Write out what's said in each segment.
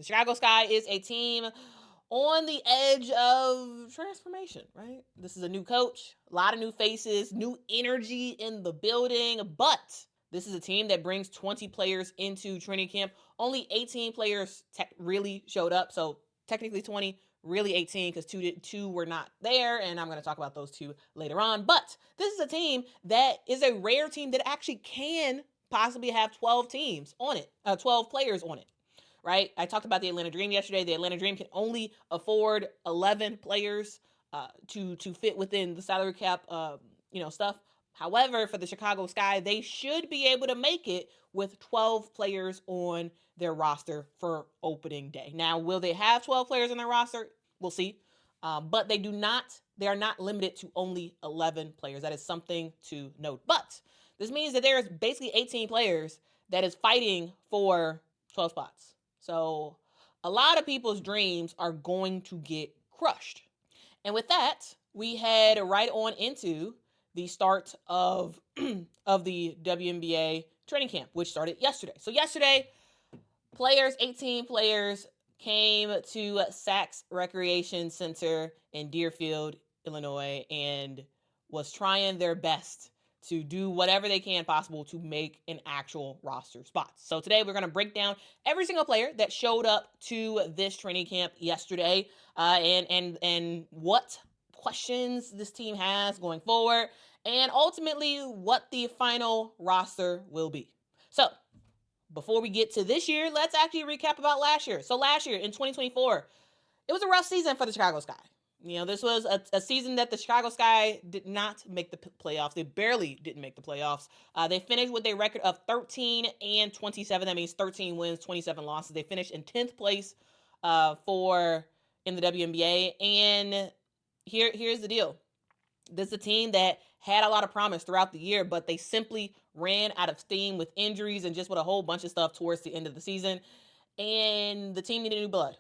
The Chicago Sky is a team on the edge of transformation, right? This is a new coach, a lot of new faces, new energy in the building, but this is a team that brings 20 players into training camp. Only 18 players really showed up, so technically 20, really 18 because two were not there, and I'm going to talk about those two later on. But this is a team that is a rare team that actually can possibly have 12 teams on it, 12 players on it. Right? I talked about the Atlanta Dream yesterday. The Atlanta Dream can only afford 11 players to fit within the salary cap, stuff. However, for the Chicago Sky, they should be able to make it with 12 players on their roster for opening day. Now, will they have 12 players on their roster? We'll see. But they are not limited to only 11 players. That is something to note. But this means that there's basically 18 players that is fighting for 12 spots. So a lot of people's dreams are going to get crushed. And with that, we head right on into the start of the WNBA training camp, which started yesterday. So yesterday, 18 players came to Sachs Recreation Center in Deerfield, Illinois, and was trying their best to do whatever they can possible to make an actual roster spot. So today we're going to break down every single player that showed up to this training camp yesterday, and what questions this team has going forward, and ultimately what the final roster will be. So before we get to this year, let's actually recap about last year. So last year in 2024, it was a rough season for the Chicago Sky. This was a season that the Chicago Sky did not make the playoffs. They barely didn't make the playoffs. They finished with a record of 13-27. That means 13 wins, 27 losses. They finished in 10th place in the WNBA. And here's the deal. This is a team that had a lot of promise throughout the year, but they simply ran out of steam with injuries and just with a whole bunch of stuff towards the end of the season. And the team needed new blood.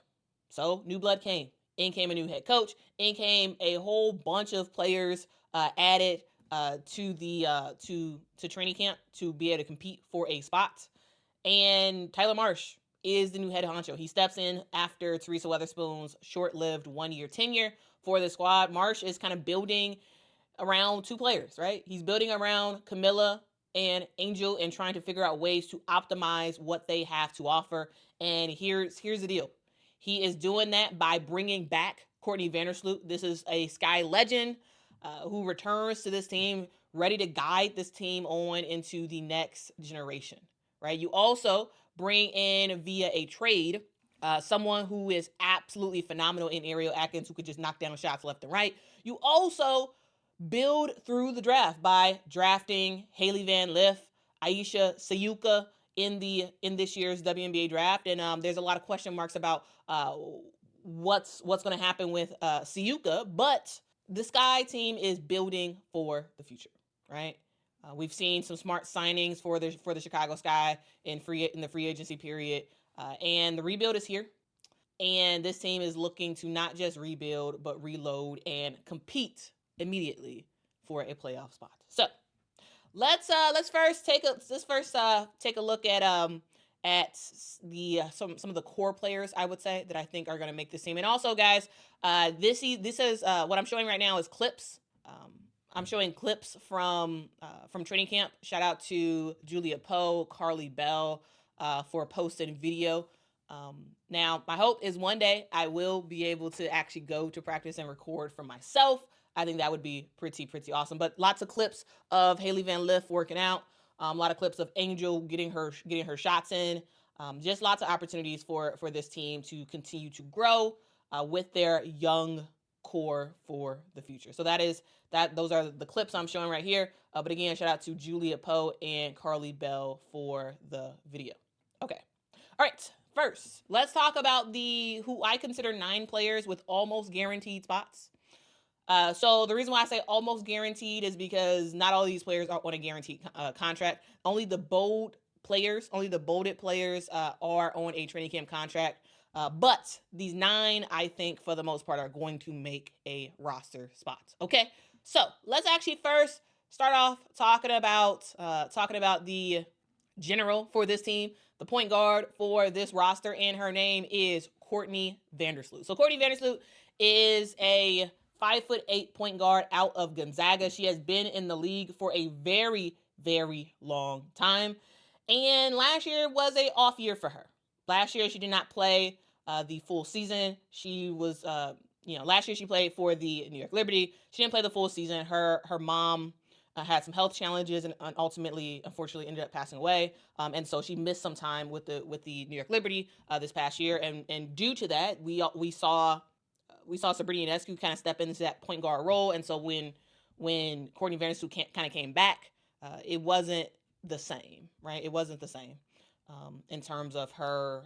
So new blood came. In came a new head coach. In came a whole bunch of players added to training camp to be able to compete for a spot. And Tyler Marsh is the new head honcho. He steps in after Teresa Weatherspoon's short-lived one-year tenure for the squad. Marsh is kind of building around two players, right? He's building around Kamilla and Angel and trying to figure out ways to optimize what they have to offer. And here's the deal. He is doing that by bringing back Courtney Vandersloot. This is a Sky legend who returns to this team, ready to guide this team on into the next generation, right? You also bring in via a trade someone who is absolutely phenomenal in Ariel Atkins, who could just knock down shots left and right. You also build through the draft by drafting Haley Van Lith, Aisha Sayuka in this year's WNBA draft, and there's a lot of question marks about what's going to happen with Sayuka, but the Sky team is building for the future, right? We've seen some smart signings for the Chicago Sky in the free agency period, and the rebuild is here. And this team is looking to not just rebuild, but reload and compete immediately for a playoff spot. So let's first take a look at some of the core players, I would say, that I think are going to make this team. And also, guys, this is what I'm showing right now is clips. I'm showing clips from training camp. Shout out to Julia Poe, Carly Bell for posting video. Now, my hope is one day I will be able to actually go to practice and record for myself. I think that would be pretty awesome. But lots of clips of Haley Van Lith working out. A lot of clips of Angel getting her shots in. Just lots of opportunities for this team to continue to grow with their young core for the future. So those are the clips I'm showing right here. But again, shout out to Julia Poe and Carly Bell for the video. Okay. All right. First, let's talk about who I consider 9 players with almost guaranteed spots. So the reason why I say almost guaranteed is because not all of these players are on a guaranteed contract. Only the bolded players are on a training camp contract. But these 9, I think, for the most part, are going to make a roster spot. Okay, so let's actually first start off talking about the general for this team. the point guard for this roster, and her name is Courtney Vandersloot. So Courtney Vandersloot is a 5'8" point guard out of Gonzaga. She has been in the league for a very, very long time. And last year was a off year for her. Last year she did not play the full season. She was, last year she played for the New York Liberty. She didn't play the full season. Her mom had some health challenges and ultimately, unfortunately, ended up passing away. And so she missed some time with the New York Liberty this past year. And due to that, we saw Sabrina Ionescu kind of step into that point guard role. And so when Courtney Vandersloot kind of came back, it wasn't the same, right? It wasn't the same in terms of her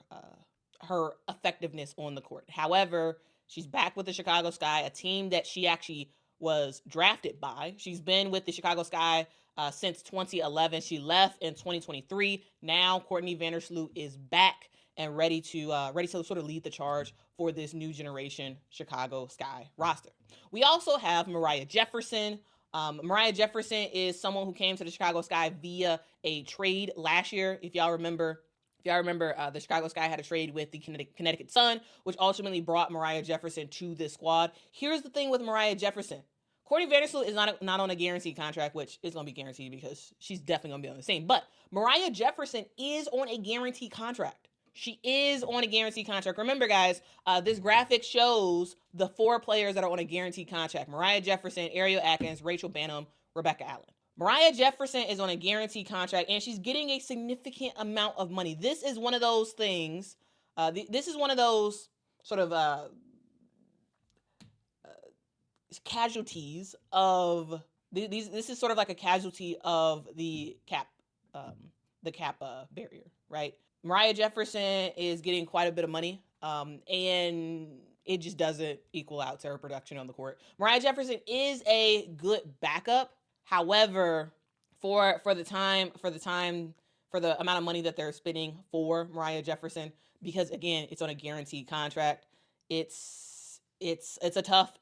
effectiveness on the court. However, she's back with the Chicago Sky, a team that she actually was drafted by. She's been with the Chicago Sky since 2011. She left in 2023. Now Courtney Vandersloot is back and ready to sort of lead the charge for this new generation Chicago Sky roster. We also have Mariah Jefferson. Mariah Jefferson is someone who came to the Chicago Sky via a trade last year. If y'all remember, the Chicago Sky had a trade with the Connecticut Sun, which ultimately brought Mariah Jefferson to this squad. Here's the thing with Mariah Jefferson. Courtney Vandersloot is not on a guaranteed contract, which is going to be guaranteed because she's definitely going to be on the same. But Mariah Jefferson is on a guaranteed contract. She is on a guaranteed contract. Remember, guys, this graphic shows the 4 players that are on a guaranteed contract: Mariah Jefferson, Ariel Atkins, Rachel Banham, Rebecca Allen. Mariah Jefferson is on a guaranteed contract, and she's getting a significant amount of money. This is one of those things. This is one of those sort of casualties of these. This is sort of like a casualty of the cap barrier, right? Mariah Jefferson is getting quite a bit of money, and it just doesn't equal out to her production on the court. Mariah Jefferson is a good backup. However, for the amount of money that they're spending for Mariah Jefferson, because again, it's on a guaranteed contract, it's a tough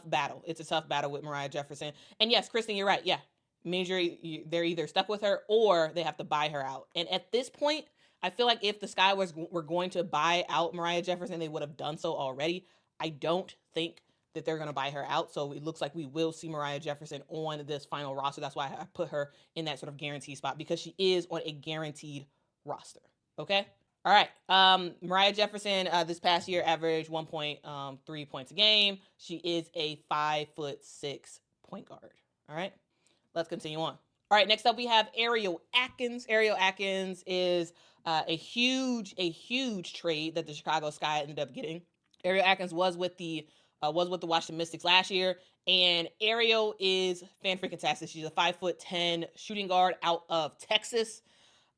battle. It's a tough battle with Mariah Jefferson. And yes, Kristen, you're right. Yeah, they're either stuck with her or they have to buy her out. And at this point, I feel like if the Sky were going to buy out Mariah Jefferson, they would have done so already. I don't think that they're going to buy her out. So it looks like we will see Mariah Jefferson on this final roster. That's why I put her in that sort of guaranteed spot, because she is on a guaranteed roster. Okay. All right. Mariah Jefferson this past year averaged 1.3 points a game. She is a 5'6" point guard. All right. Let's continue on. All right. Next up, we have Ariel Atkins. Ariel Atkins is a huge trade that the Chicago Sky ended up getting. Ariel Atkins was with the Washington Mystics last year, and Ariel is fan-freaking-tastic. She's a 5'10" shooting guard out of Texas,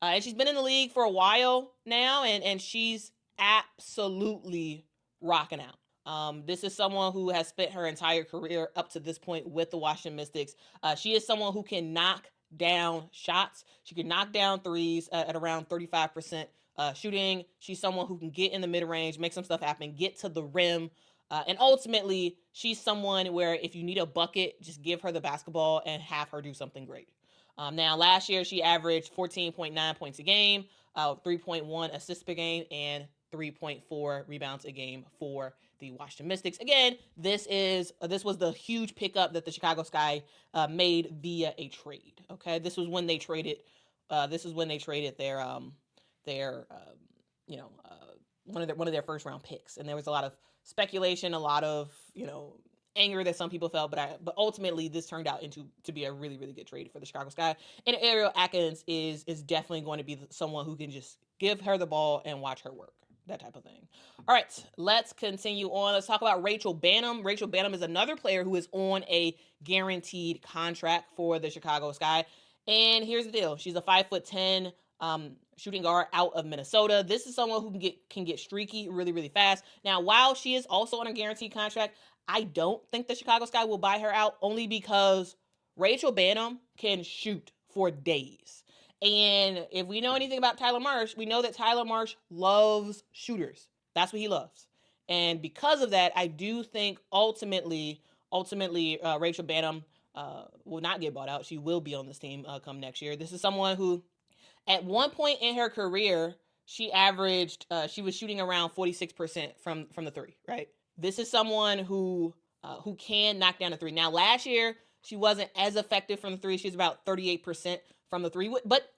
and she's been in the league for a while now, and she's absolutely rocking out. This is someone who has spent her entire career up to this point with the Washington Mystics. She is someone who can knock down shots. She can knock down threes at around 35% shooting. She's someone who can get in the mid-range, make some stuff happen, get to the rim. And ultimately, she's someone where if you need a bucket, just give her the basketball and have her do something great. Now, last year, she averaged 14.9 points a game, 3.1 assists per game, and 3.4 rebounds a game for the Washington Mystics. Again, this was the huge pickup that the Chicago Sky made via a trade. Okay, this was when they traded. Their one of their first round picks, and there was a lot of speculation, a lot of anger that some people felt, but ultimately this turned out to be a really, really good trade for the Chicago Sky. And Ariel Atkins is definitely going to be someone who can just give her the ball and watch her work, that type of thing. All right, let's continue on. Let's talk about Rachel Banham. Rachel Banham is another player who is on a guaranteed contract for the Chicago Sky. And here's the deal: she's a 5'10" shooting guard out of Minnesota. This is someone who can get streaky really, really fast. Now, while she is also on a guaranteed contract, I don't think the Chicago Sky will buy her out, only because Rachel Banham can shoot for days. And if we know anything about Tyler Marsh, we know that Tyler Marsh loves shooters. That's what he loves. And because of that, I do think ultimately Rachel Banham will not get bought out. She will be on this team come next year. This is someone who, at one point in her career, she averaged, she was shooting around 46% from the three, right? This is someone who can knock down a three. Now, last year, she wasn't as effective from the three. She was about 38% from the three, but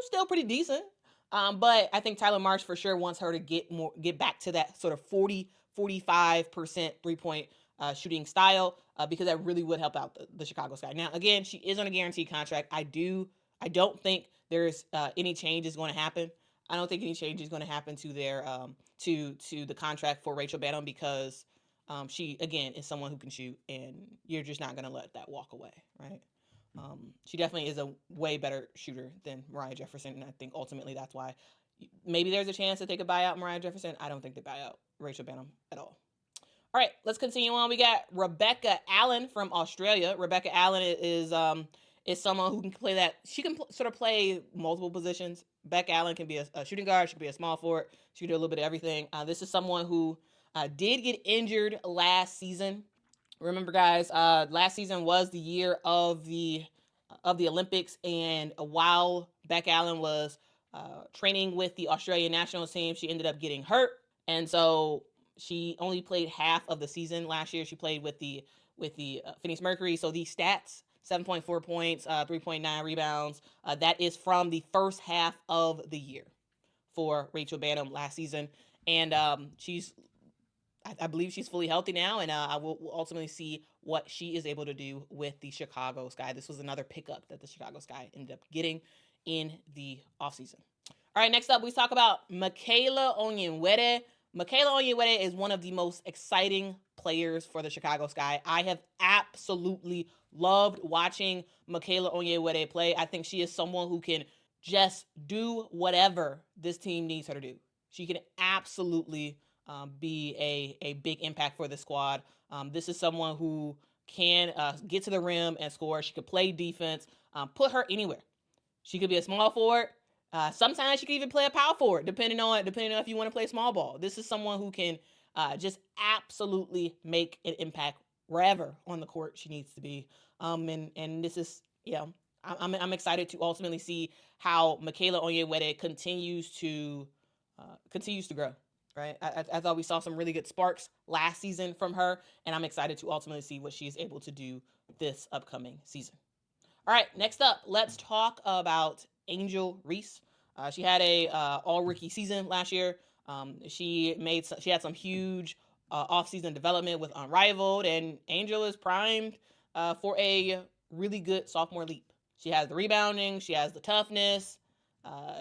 still pretty decent. But I think Tyler Marsh for sure wants her to get back to that sort of 45% 3-point shooting style, because that really would help out the Chicago Sky. Now, again, she is on a guaranteed contract. I don't think there's any change is going to happen. I don't think any change is going to happen to their to the contract for Rachel Banham, because she, again, is someone who can shoot, and you're just not going to let that walk away, right? She definitely is a way better shooter than Mariah Jefferson, and I think ultimately that's why maybe there's a chance that they could buy out Mariah Jefferson. I don't think they buy out Rachel Banham at all. All right, let's continue on. We got Rebecca Allen from Australia. Rebecca Allen is someone who can play that. She can sort of play multiple positions. Rebecca Allen can be a shooting guard. She can be a small forward. She can do a little bit of everything. This is someone who did get injured last season. Remember, guys, last season was the year of the Olympics, and while Rebecca Allen was training with the Australian national team, she ended up getting hurt, and so she only played half of the season last year. She played with the Phoenix Mercury. So these stats: 7.4 points, 3.9 rebounds. That is from the first half of the year for Rachel Banham last season, and I believe she's fully healthy now, and I will ultimately see what she is able to do with the Chicago Sky. This was another pickup that the Chicago Sky ended up getting in the offseason. All right, next up, we talk about Michaela Onyenwere. Michaela Onyenwere is one of the most exciting players for the Chicago Sky. I have absolutely loved watching Michaela Onyenwere play. I think she is someone who can just do whatever this team needs her to do. She can absolutely be a big impact for the squad. This is someone who can get to the rim and score. She could play defense. Put her anywhere. She could be a small forward. Sometimes she could even play a power forward, depending on if you want to play small ball. This is someone who can just absolutely make an impact wherever on the court she needs to be. And this is, I'm excited to ultimately see how Michaela Onyenwere continues to grow. Right, I thought we saw some really good sparks last season from her, and I'm excited to ultimately see what she's able to do this upcoming season. All right, next up, let's talk about Angel Reese. She had a all-rookie season last year. She had some huge off-season development with Unrivaled, and Angel is primed for a really good sophomore leap. She has the rebounding, she has the toughness,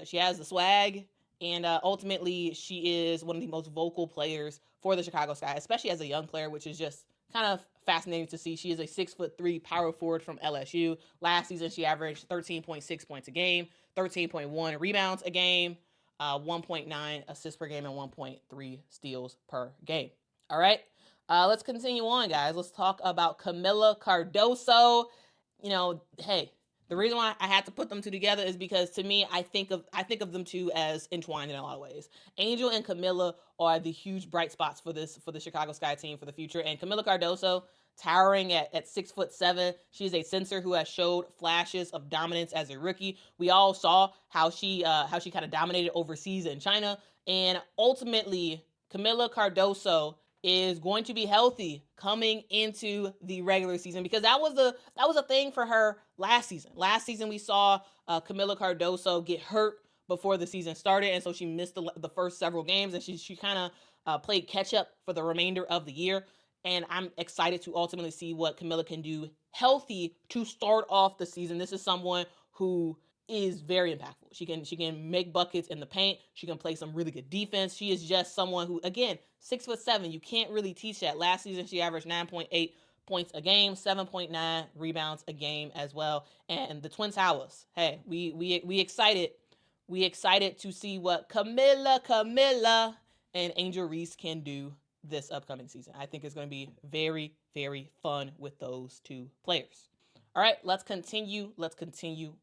she has the swag, and ultimately she is one of the most vocal players for the Chicago Sky, especially as a young player, which is just kind of fascinating to see. She is a 6'3" power forward from LSU. Last season, she averaged 13.6 points a game, 13.1 rebounds a game, 1.9 assists per game, and 1.3 steals per game. All right, let's continue on, guys. Let's talk about Kamilla Cardoso. Hey, the reason why I had to put them two together is because, to me, I think of them two as entwined in a lot of ways. Angel and Kamilla are the huge bright spots for the Chicago Sky team for the future. And Kamilla Cardoso, towering at 6'7", she's a center who has showed flashes of dominance as a rookie. We all saw how she kind of dominated overseas in China, and ultimately Kamilla Cardoso is going to be healthy coming into the regular season, because that was a thing for her last season. Last season we saw Kamilla Cardoso get hurt before the season started, and so she missed the first several games, and she kind of played catch up for the remainder of the year. And I'm excited to ultimately see what Kamilla can do healthy to start off the season. This is someone who is very impactful. She can make buckets in the paint. She can play some really good defense. She is just someone who, again, 6'7". You can't really teach that. Last season, she averaged 9.8 points a game, 7.9 rebounds a game as well. And the Twin Towers, hey, we excited. We excited to see what Kamilla and Angel Reese can do this upcoming season. I think it's going to be very, very fun with those two players. All right, let's continue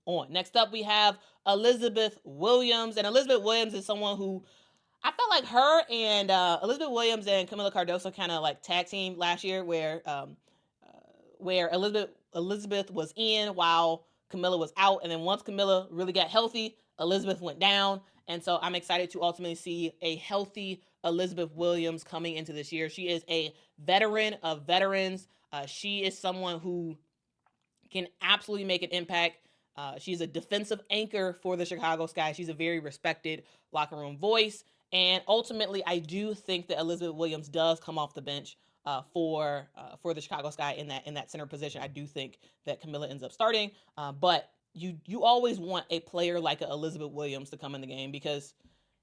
on. Next up, we have Elizabeth Williams. And Elizabeth Williams is someone who I felt like her and Elizabeth Williams and Kamilla Cardoso kind of like tag team last year, where Elizabeth was in while Kamilla was out. And then once Kamilla really got healthy, Elizabeth went down. And so I'm excited to ultimately see a healthy Elizabeth Williams coming into this year. She is a veteran of veterans. She is someone who can absolutely make an impact. She's a defensive anchor for the Chicago Sky. She's a very respected locker room voice. And ultimately, I do think that Elizabeth Williams does come off the bench for the Chicago Sky in that center position. I do think that Kamilla ends up starting, but you always want a player like a Elizabeth Williams to come in the game because,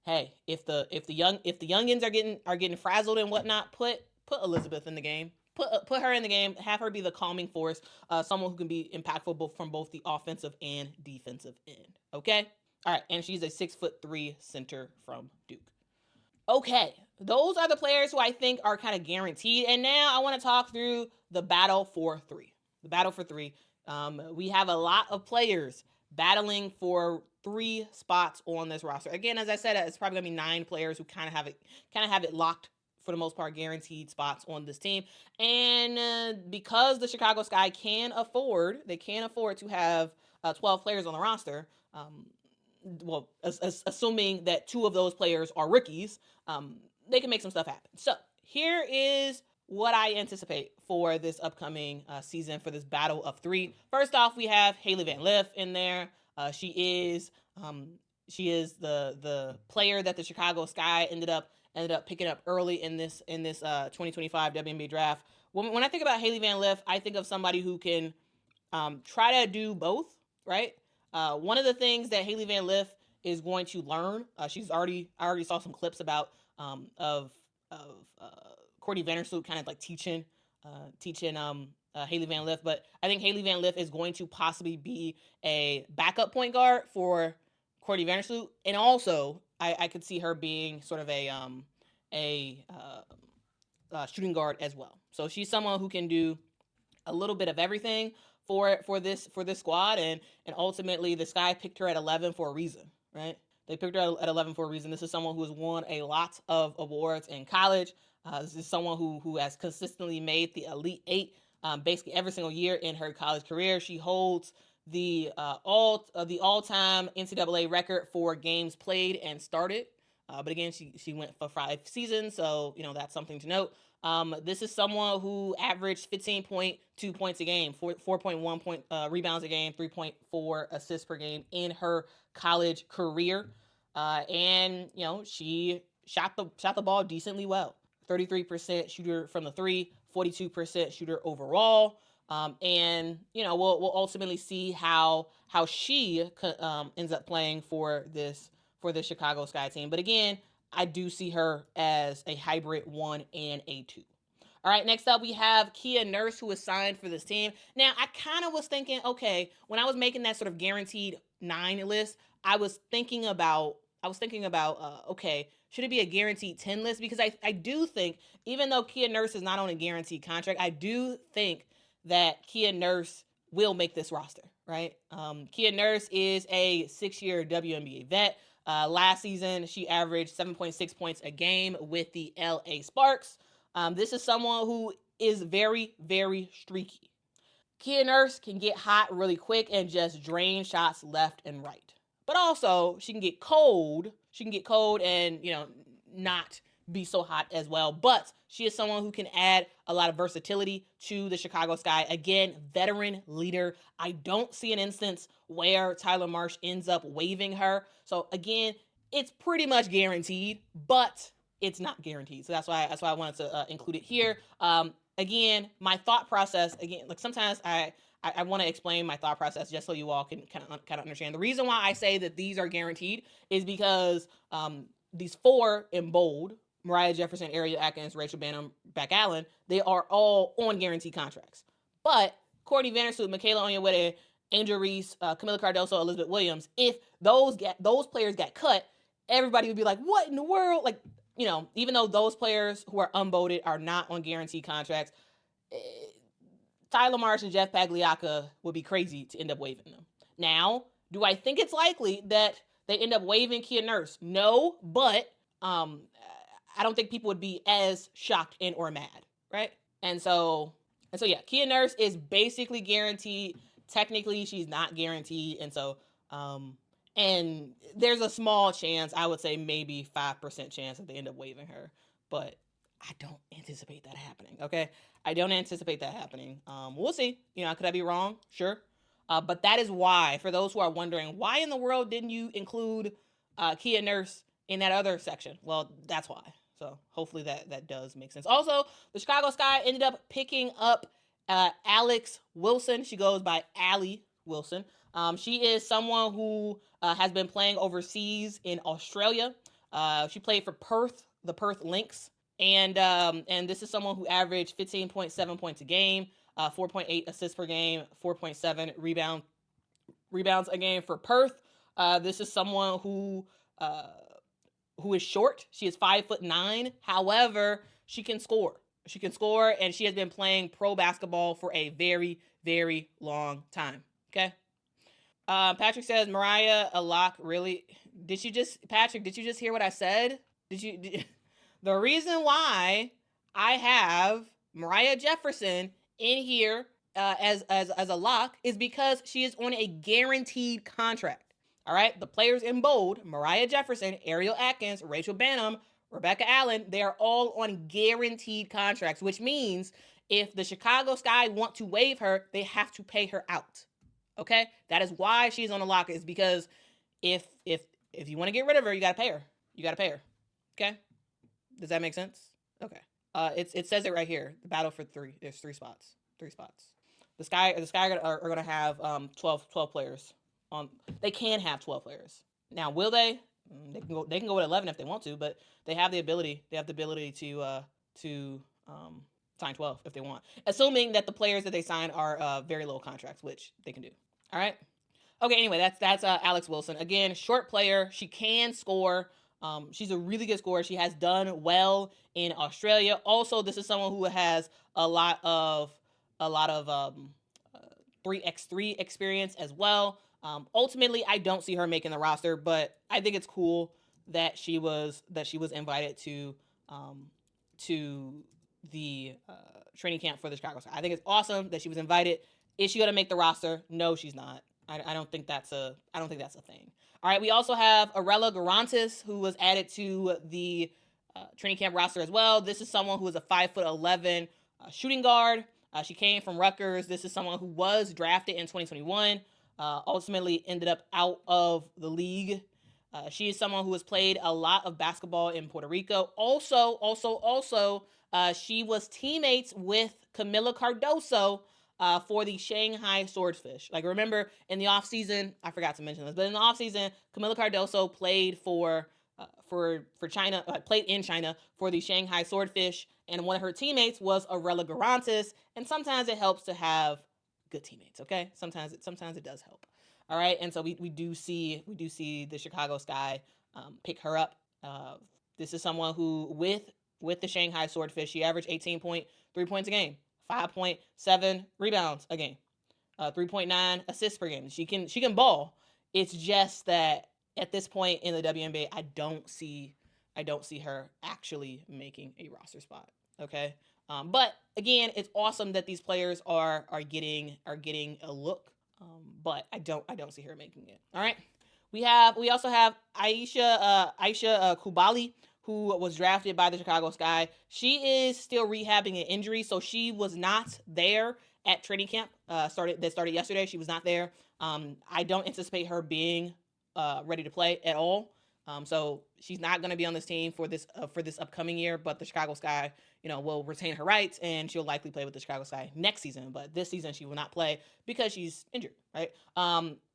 hey, if the youngins are getting frazzled and whatnot, put Elizabeth in the game. Put her in the game. Have her be the calming force. Someone who can be impactful from both the offensive and defensive end. Okay. All right, and she's a 6'3" center from Duke. Okay, those are the players who I think are kind of guaranteed. And now I want to talk through the battle for three. The battle for three. We have a lot of players battling for 3 spots on this roster. Again, as I said, it's probably gonna be 9 players who kind of have it locked for the most part, guaranteed spots on this team. And because the Chicago Sky can afford to have 12 players on the roster. Well, assuming that 2 of those players are rookies, they can make some stuff happen. So here is what I anticipate for this upcoming season for this battle of 3. First off, we have Hailey Van Lith in there. She is the player that the Chicago Sky ended up picking up early in this 2025 WNBA draft. When I think about Hailey Van Lith, I think of somebody who can try to do both, right? One of the things that Hailey Van Lith is going to learn, I already saw some clips about of Courtney Vandersloot kind of like teaching Hailey Van Lith, but I think Hailey Van Lith is going to possibly be a backup point guard for Courtney Vandersloot, and also I could see her being sort of a shooting guard as well. So she's someone who can do a little bit of everything for this squad, and ultimately the Sky picked her at 11 for a reason, right? They picked her at 11 for a reason. This is someone who has won a lot of awards in college. This is someone who has consistently made the Elite 8 basically every single year in her college career. She holds the all-time NCAA record for games played and started. But again, she went for 5 seasons, so that's something to note. This is someone who averaged 15.2 points a game, 4.1 rebounds a game, 3.4 assists per game in her college career, and she shot the ball decently well. 33% shooter from the 3, 42% shooter overall. And we'll ultimately see how she ends up playing for this Chicago Sky team. But again, I do see her as a hybrid 1 and a 2. All right, next up we have Kia Nurse, who is signed for this team. Now, I kind of was thinking, okay, when I was making that sort of guaranteed 9 list, I was thinking about, okay, should it be a guaranteed 10 list? Because I do think, even though Kia Nurse is not on a guaranteed contract, I do think that Kia Nurse will make this roster, right? Kia Nurse is a 6-year WNBA vet. Last season, she averaged 7.6 points a game with the LA Sparks. This is someone who is very, very streaky. Kia Nurse can get hot really quick and just drain shots left and right. But also, she can get cold. And, not be so hot as well. But she is someone who can add a lot of versatility to the Chicago Sky. Again, veteran leader. I don't see an instance where Tyler Marsh ends up waiving her. So again, it's pretty much guaranteed, but it's not guaranteed. So that's why I wanted to include it here. Again, my thought process, like sometimes I want to explain my thought process just so you all can kind of understand. The reason why I say that these are guaranteed is because these 4 in bold, Mariah Jefferson, Ariel Atkins, Rachel Banham, Beck Allen, they are all on guaranteed contracts. But Courtney Vandersloot, Michaela Onyenwere, Angel Reese, Kamilla Cardoso, Elizabeth Williams, if those players got cut, everybody would be like, what in the world? Like, even though those players who are unbolded are not on guaranteed contracts, Tyler Marsh and Jeff Pagliacca would be crazy to end up waiving them. Now, do I think it's likely that they end up waiving Kia Nurse? No, but I don't think people would be as shocked and or mad, right? And so yeah, Kia Nurse is basically guaranteed. Technically, she's not guaranteed, and so And there's a small chance, I would say maybe 5% chance that they end up waiving her. But I don't anticipate that happening, okay? I don't anticipate that happening. We'll see. Could I be wrong? Sure. But that is why, for those who are wondering, why in the world didn't you include Kia Nurse in that other section? Well, that's why. So hopefully that does make sense. Also, the Chicago Sky ended up picking up Alex Wilson. She goes by Allie Wilson. She is someone who has been playing overseas in Australia. She played for Perth, the Perth Lynx. And this is someone who averaged 15.7 points a game, 4.8 assists per game, 4.7 rebounds a game for Perth. This is someone who is short. She is 5'9". However, she can score. She can score, and she has been playing pro basketball for a very, very long time. Okay. Patrick says Mariah a lock. Really? Patrick? Did you just hear what I said? The reason why I have Mariah Jefferson in here as a lock is because she is on a guaranteed contract. All right, the players in bold: Mariah Jefferson, Ariel Atkins, Rachel Banham, Rebecca Allen. They are all on guaranteed contracts, which means if the Chicago Sky want to waive her, they have to pay her out. Okay, that is why she's on the lock. Is because if you want to get rid of her, you got to pay her. You got to pay her. Okay. Does that make sense? Okay. It says it right here. The battle for 3. There's 3 spots. 3 spots. The Sky are going to have 12 players on. They can have 12 players. Now, will they? They can go with 11 if they want to, but they have the ability. They have the ability to sign 12 if they want, assuming that the players that they sign are very low contracts, which they can do. All right. Okay. Anyway, that's Alex Wilson. Again, short player. She can score. She's a really good scorer. She has done well in Australia. Also, this is someone who has a lot of 3x3 experience as well. Ultimately, I don't see her making the roster, but I think it's cool that she was invited to the training camp for the Chicago Sky. I think it's awesome that she was invited. Is she going to make the roster? No, she's not. I don't think that's a thing. All right, we also have Arella Garantis, who was added to the training camp roster as well. This is someone who is a 5'11" shooting guard. She came from Rutgers. This is someone who was drafted in 2021. Ultimately ended up out of the league. She is someone who has played a lot of basketball in Puerto Rico. Also, she was teammates with Kamilla Cardoso for the Shanghai Swordfish. Like, remember in the offseason, I forgot to mention this, but in the offseason, Kamilla Cardoso played for China, played in China for the Shanghai Swordfish, and one of her teammates was Arella Garantis, and sometimes it helps to have good teammates, okay? Sometimes it does help. All right, and so we do see the Chicago Sky pick her up. This is someone who with the Shanghai Swordfish, she averaged 18.3 points a game, 5.7 rebounds a game, 3.9 assists per game. She can ball. It's just that at this point in the WNBA, I don't see her actually making a roster spot. Okay, but again, it's awesome that these players are getting a look. But I don't see her making it. All right, we also have Aisha Kubali, who was drafted by the Chicago Sky. She is still rehabbing an injury, so she was not there at training camp. Started yesterday. She was not there. I don't anticipate her being ready to play at all. So she's not going to be on this team for this upcoming year. But the Chicago Sky, will retain her rights, and she'll likely play with the Chicago Sky next season. But this season she will not play because she's injured. Right.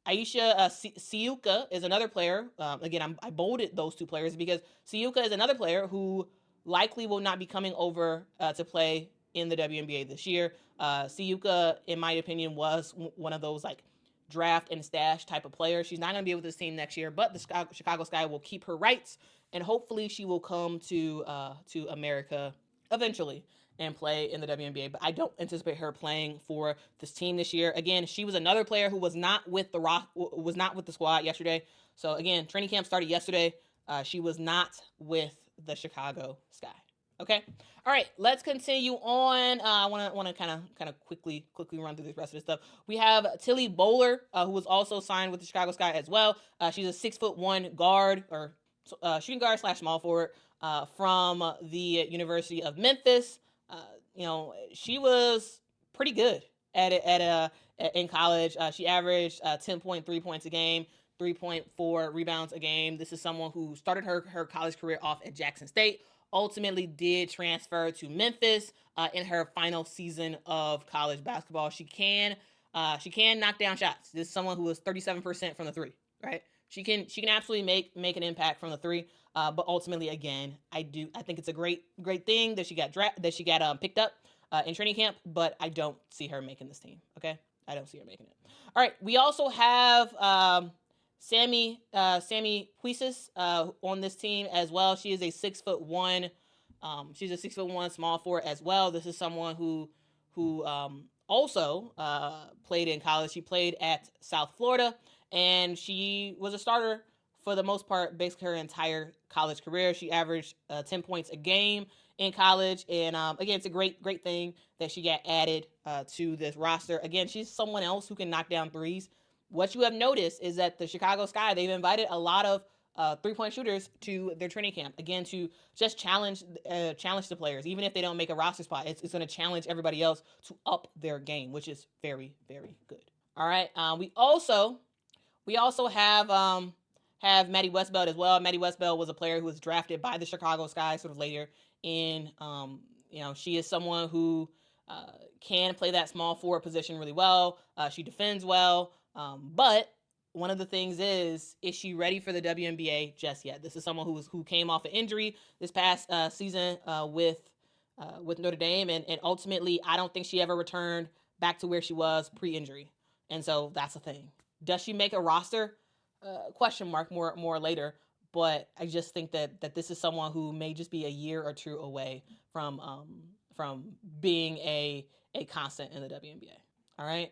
Aisha Siuka is another player. Again, I bolded those 2 players because Siuka is another player who likely will not be coming over to play in the WNBA this year. Siuka, in my opinion, was one of those like draft and stash type of player. She's not going to be with this team next year, but the Chicago Sky will keep her rights, and hopefully she will come to America eventually and play in the WNBA. But I don't anticipate her playing for this team this year. Again, she was another player who was not with the squad yesterday. So again, training camp started yesterday. She was not with the Chicago Sky. Okay. All right. Let's continue on. I want to kind of quickly run through the rest of this stuff. We have Tilly Bowler, who was also signed with the Chicago Sky as well. She's a 6'1" guard or shooting guard / small forward from the University of Memphis. She was pretty good in college. She averaged 10.3 points a game, 3.4 rebounds a game. This is someone who started her college career off at Jackson State, ultimately did transfer to Memphis in her final season of college basketball. She can knock down shots. This is someone who is 37% from the three, right? She can absolutely make an impact from the three. But ultimately, again, I think it's a great thing that she got picked up in training camp, but I don't see her making this team. Okay, I don't see her making it. All right, we also have Sammy Huisis on this team as well. She is a 6'1". She's a 6'1" small forward as well. This is someone who also played in college. She played at South Florida, and she was a starter for the most part, basically her entire college career. She averaged 10 points a game in college, and again, it's a great thing that she got added to this roster. Again, she's someone else who can knock down threes. What you have noticed is that the Chicago Sky, they've invited a lot of 3-point shooters to their training camp, again, to just challenge the players. Even if they don't make a roster spot, it's going to challenge everybody else to up their game, which is very, very good. All right, we also have Maddie Westbeld as well. Maddie Westbeld was a player who was drafted by the Chicago Sky sort of later in, she is someone who can play that small forward position really well. She defends well, but one of the things is she ready for the WNBA just yet? This is someone who came off an injury this past season with Notre Dame, and ultimately, I don't think she ever returned back to where she was pre-injury, and so that's the thing. Does she make a roster? Question mark more later, but I just think that this is someone who may just be a year or two away from being a constant in the WNBA. All right.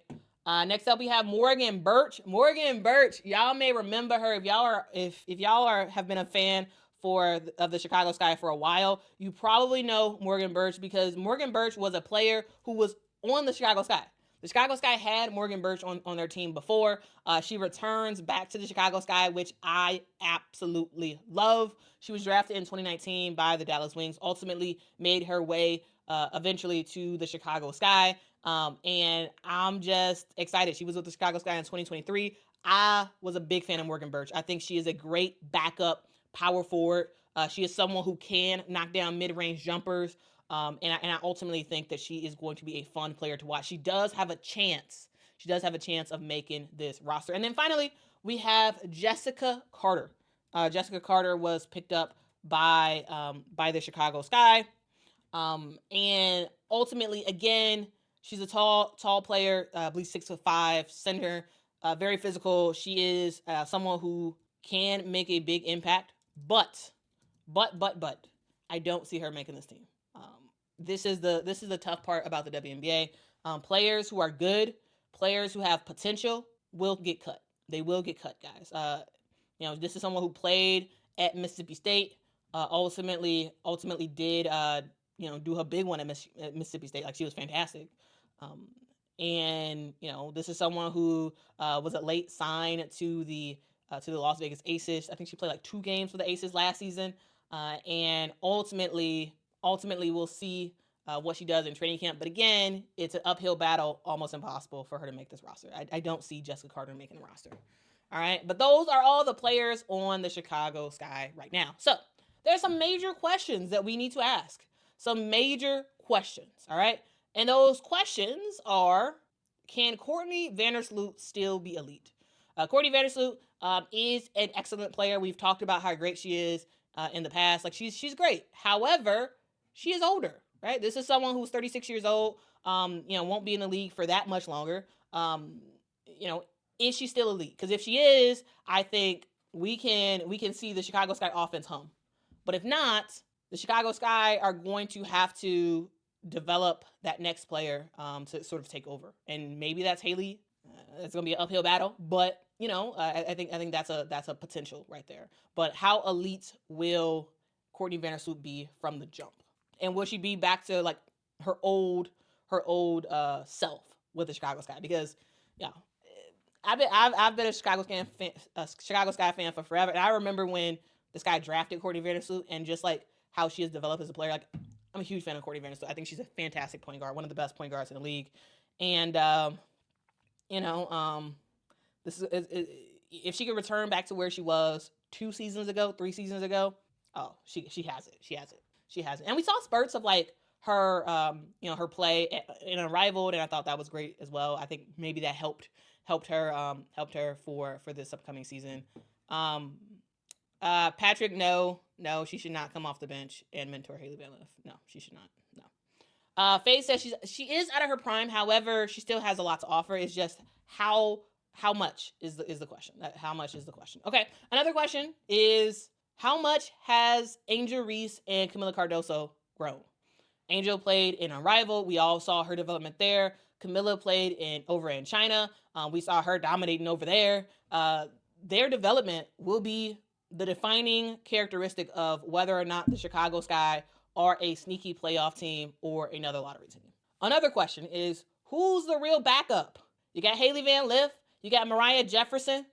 Next up, we have Morgan Birch. Morgan Birch, y'all may remember her if y'all have been a fan of the Chicago Sky for a while. You probably know Morgan Birch because Morgan Birch was a player who was on the Chicago Sky. The Chicago Sky had Morgan Birch on their team before. She returns back to the Chicago Sky, which I absolutely love. She was drafted in 2019 by the Dallas Wings, ultimately made her way eventually to the Chicago Sky. And I'm just excited. She was with the Chicago Sky in 2023. I was a big fan of Morgan Birch. I think she is a great backup power forward. She is someone who can knock down mid-range jumpers. And I ultimately think that she is going to be a fun player to watch. She does have a chance. She does have a chance of making this roster. And then finally, we have Jessica Carter. Jessica Carter was picked up by the Chicago Sky. And ultimately, again, she's a tall player, I believe 6'5", center, very physical. She is someone who can make a big impact, but I don't see her making this team. This is the tough part about the WNBA. Players who are good, players who have potential will get cut. They will get cut, guys. This is someone who played at Mississippi State. Ultimately did do her big one at Mississippi State. Like, she was fantastic. This is someone who was a late sign to the Las Vegas Aces. I think she played like 2 games for the Aces last season. And ultimately we'll see what she does in training camp. But again, it's an uphill battle, almost impossible for her to make this roster. I don't see Jessica Carter making the roster. All right, but those are all the players on the Chicago Sky right now. So there's some major questions that we need to ask. Some major questions, all right? And those questions are, can Courtney Vandersloot still be elite? Courtney Vandersloot is an excellent player. We've talked about how great she is in the past. Like, she's great. However, she is older, right? This is someone who's 36 years old, won't be in the league for that much longer. Is she still elite? Because if she is, I think we can see the Chicago Sky offense hum. But if not, the Chicago Sky are going to have to develop that next player to sort of take over. And maybe that's Haley. It's going to be an uphill battle, but I think that's a potential right there. But how elite will Courtney Vandersloot be from the jump? And will she be back to like her old self with the Chicago Sky? Because yeah, I've been a Chicago Sky fan for forever, and I remember when this guy drafted Courtney Vandersloot and just like how she has developed as a player. Like, I'm a huge fan of Courtney Vandersloot. I think she's a fantastic point guard, one of the best point guards in the league. And you know, this is if she could return back to where she was 3 seasons ago, oh, she has it. And we saw spurts of like her her play in Unrivaled, and I thought that was great as well. I think maybe that helped her for this upcoming season. Patrick, no, she should not come off the bench and mentor Haley Van Lith. No, she should not. No. Faye says she is out of her prime. However, she still has a lot to offer. It's just how much is the question. How much is the question? Okay. Another question is, how much has Angel Reese and Kamilla Cardoso grown? Angel played in Unrivaled. We all saw her development there. Kamilla played over in China. We saw her dominating over there. Their development will be the defining characteristic of whether or not the Chicago Sky are a sneaky playoff team or another lottery team. Another question is, who's the real backup? You got Haley Van Lith. You got Mariah Jefferson.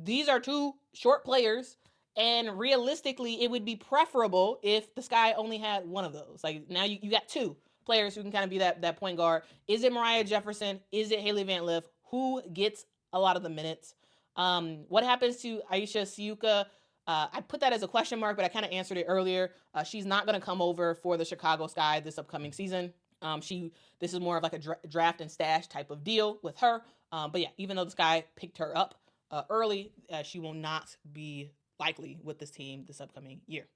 These are 2 short players, and realistically, it would be preferable if the Sky only had one of those. Like, now you got 2 players who can kind of be that point guard. Is it Mariah Jefferson? Is it Haley Van Lith? Who gets a lot of the minutes? What happens to Aisha Siuka? I put that as a question mark, but I kind of answered it earlier. She's not going to come over for the Chicago Sky this upcoming season. This is more of like a draft and stash type of deal with her. But yeah, even though the Sky picked her up early, she will not be likely with this team this upcoming year.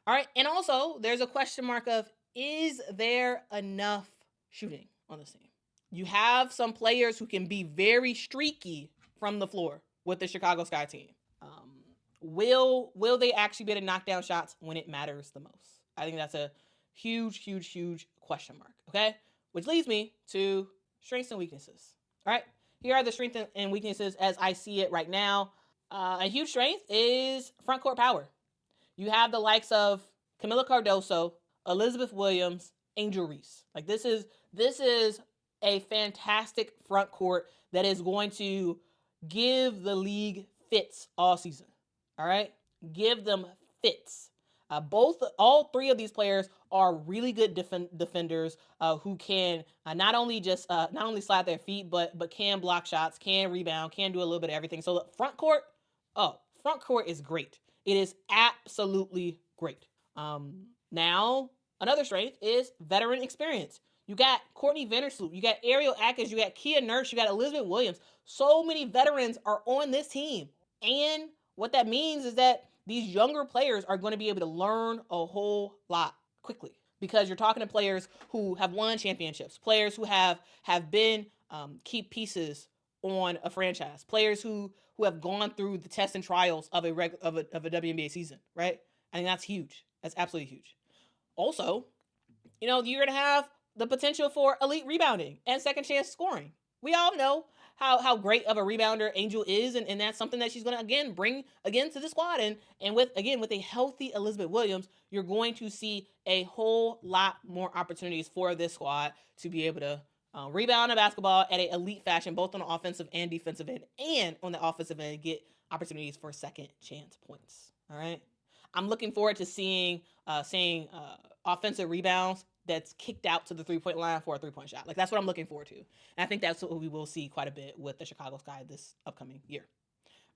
All right, and also there's a question mark of, is there enough shooting on this team? You have some players who can be very streaky from the floor with the Chicago Sky team. Will they actually be able to knock down shots when it matters the most? I think that's a huge question mark, okay? Which leads me to strengths and weaknesses. All right, here are the strengths and weaknesses as I see it right now. A huge strength is front court power. You have the likes of Kamilla Cardoso, Elizabeth Williams, Angel Reese. Like, this is a fantastic front court that is going to give the league fits all season. All right, give them fits. All 3 of these players are really good defenders who can not only slide their feet, but can block shots, can rebound, can do a little bit of everything. So the front court is great. It is absolutely great. Now, another strength is veteran experience. You got Courtney Vandersloot, you got Ariel Atkins, you got Kia Nurse, you got Elizabeth Williams. So many veterans are on this team. And what that means is that these younger players are going to be able to learn a whole lot quickly, because you're talking to players who have won championships, players who have been key pieces on a franchise, players who have gone through the tests and trials of a WNBA season, right? I think that's huge. That's absolutely huge. Also, you're going to have the potential for elite rebounding and second chance scoring. We all know how great of a rebounder Angel is, and that's something that she's going to, again, bring again to the squad. And with a healthy Elizabeth Williams, you're going to see a whole lot more opportunities for this squad to be able to rebound a basketball at an elite fashion, both on the offensive and defensive end, and on the offensive end, get opportunities for second chance points. All right. I'm looking forward to seeing offensive rebounds that's kicked out to the 3-point line for a 3-point shot. Like, that's what I'm looking forward to. And I think that's what we will see quite a bit with the Chicago Sky this upcoming year.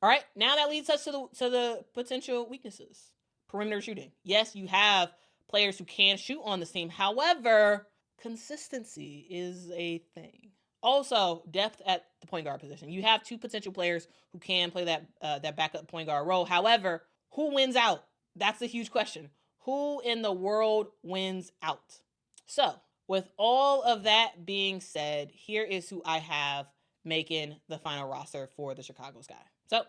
All right, now that leads us to the potential weaknesses. Perimeter shooting. Yes, you have players who can shoot on this team. However, consistency is a thing. Also, depth at the point guard position. You have 2 potential players who can play that backup point guard role. However, who wins out? That's a huge question. Who in the world wins out? So, with all of that being said, here is who I have making the final roster for the Chicago Sky. So,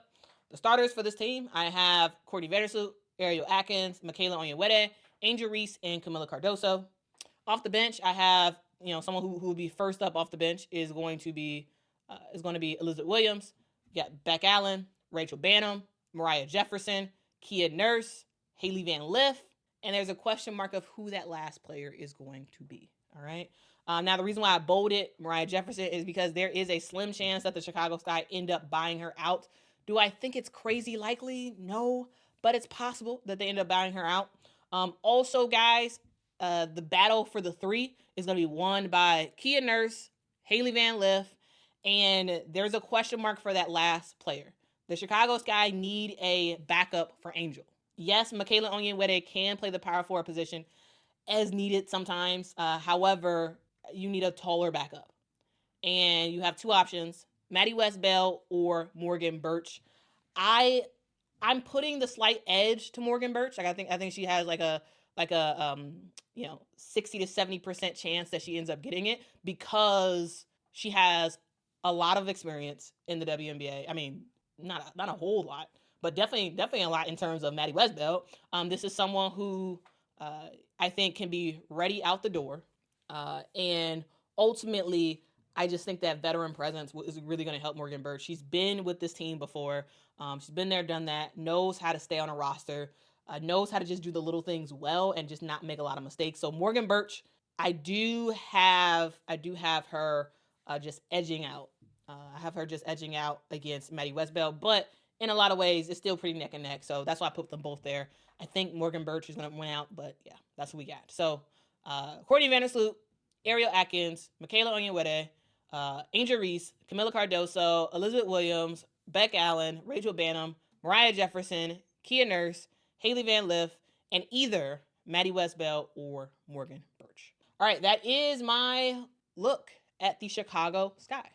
the starters for this team, I have Courtney Vandersloot, Ariel Atkins, Michaela Onyenwere, Angel Reese, and Kamilla Cardoso. Off the bench, I have someone who will be first up off the bench is going to be Elizabeth Williams. You got Beck Allen, Rachel Banham, Mariah Jefferson, Kia Nurse, Haley Van Lith, and there's a question mark of who that last player is going to be. All right. Now, the reason why I bolded Moriah Jefferson is because there is a slim chance that the Chicago Sky end up buying her out. Do I think it's crazy likely? No, but it's possible that they end up buying her out. Also, guys, the battle for the 3 is going to be won by Kia Nurse, Hailey Van Lith, and there's a question mark for that last player. The Chicago Sky need a backup for Angel. Yes, Michaela Onyenwere can play the power forward position as needed sometimes. However, you need a taller backup. And you have 2 options, Maddie West-Bell or Morgan Birch. I'm putting the slight edge to Morgan Birch. Like I think she has like a 60 to 70% chance that she ends up getting it because she has a lot of experience in the WNBA. I mean, not a whole lot, but definitely a lot in terms of Maddie West-Bell. This is someone who I think can be ready out the door, and ultimately, I just think that veteran presence is really going to help Morgan Birch. She's been with this team before. She's been there, done that, knows how to stay on a roster, knows how to just do the little things well and just not make a lot of mistakes. So Morgan Birch, I do have her just edging out. I have her just edging out against Maddie West-Bell, but in a lot of ways, it's still pretty neck and neck. So that's why I put them both there. I think Morgan Birch is going to win out, but yeah, that's what we got. So Courtney Vandersloot, Ariel Atkins, Michaela Onyenwere, Angel Reese, Kamilla Cardoso, Elizabeth Williams, Beck Allen, Rachel Banham, Moriah Jefferson, Kia Nurse, Hailey Van Lith, and either Maddie West-Bell or Morgan Birch. All right, that is my look at the Chicago Sky.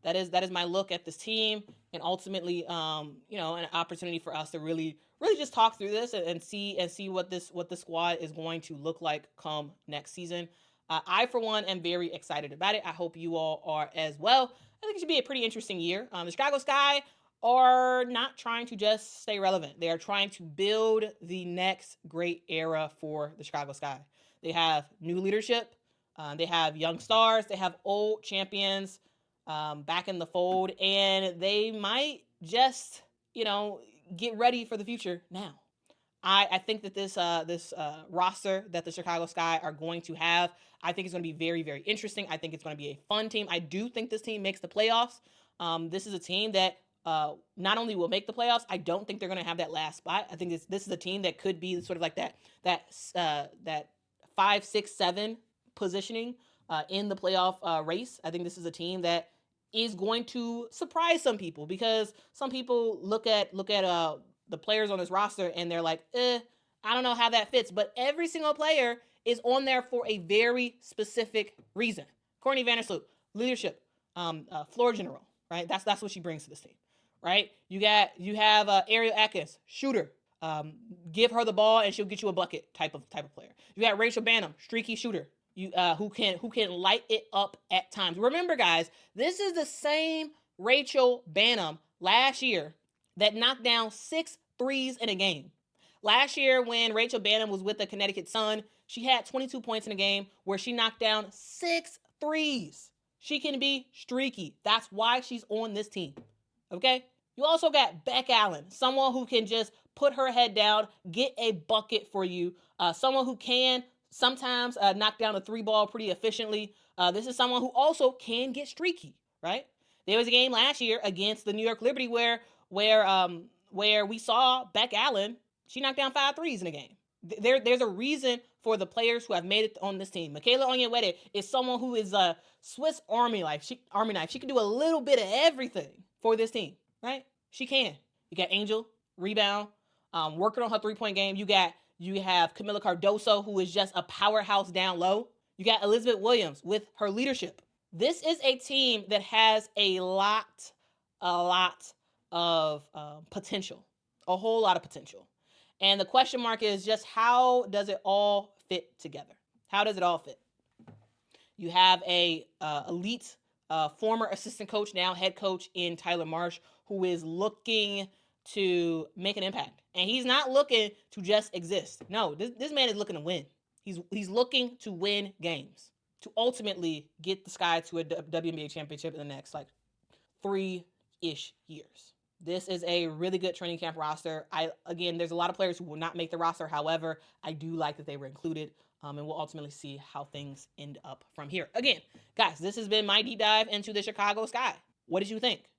That is my look at this team, and ultimately, an opportunity for us to really just talk through this and see what the squad is going to look like come next season. I, for one, am very excited about it. I hope you all are as well. I think it should be a pretty interesting year. The Chicago Sky are not trying to just stay relevant. They are trying to build the next great era for the Chicago Sky. They have new leadership. They have young stars. They have old champions back in the fold. And they might just, get ready for the future now. I think that this roster that the Chicago Sky are going to have, I think it's going to be very, very interesting. I think it's going to be a fun team. I do think this team makes the playoffs. This is a team that not only will make the playoffs, I don't think they're going to have that last spot. I think this is a team that could be sort of like that 5, 6, 7 positioning in the playoff race. I think this is a team that is going to surprise some people because some people look at the players on this roster and they're like, I don't know how that fits. But every single player is on there for a very specific reason. Courtney Vandersloot, leadership, floor general, right? That's what she brings to this team, right? You have Ariel Atkins, shooter. Give her the ball and she'll get you a bucket type of player. You got Rachel Banham, streaky shooter. Who can light it up at times. Remember, guys, this is the same Rachel Banham last year that knocked down 6 threes in a game. Last year, when Rachel Banham was with the Connecticut Sun, she had 22 points in a game where she knocked down 6 threes. She can be streaky. That's why she's on this team. Okay? You also got Beck Allen, someone who can just put her head down, get a bucket for you, someone who can sometimes knock down a 3-ball pretty efficiently. This is someone who also can get streaky, right? There was a game last year against the New York Liberty where we saw Beck Allen, she knocked down 5 threes in a game. There's a reason for the players who have made it on this team. Michaela Onyenwere is someone who is a Swiss Army knife. She can do a little bit of everything for this team, right? She can. You got Angel, rebound, working on her 3-point game. You have Kamilla Cardoso, who is just a powerhouse down low. You got Elizabeth Williams with her leadership. This is a team that has a lot of potential, a whole lot of potential. And the question mark is just how does it all fit together? How does it all fit? You have a elite former assistant coach, now head coach in Tyler Marsh, who is looking to make an impact. And he's not looking to just exist. No, this man is looking to win. He's looking to win games, to ultimately get the Sky to a WNBA championship in the next 3-ish years. This is a really good training camp roster. Again, there's a lot of players who will not make the roster. However, I do like that they were included, and we'll ultimately see how things end up from here. Again, guys, this has been my deep dive into the Chicago Sky. What did you think?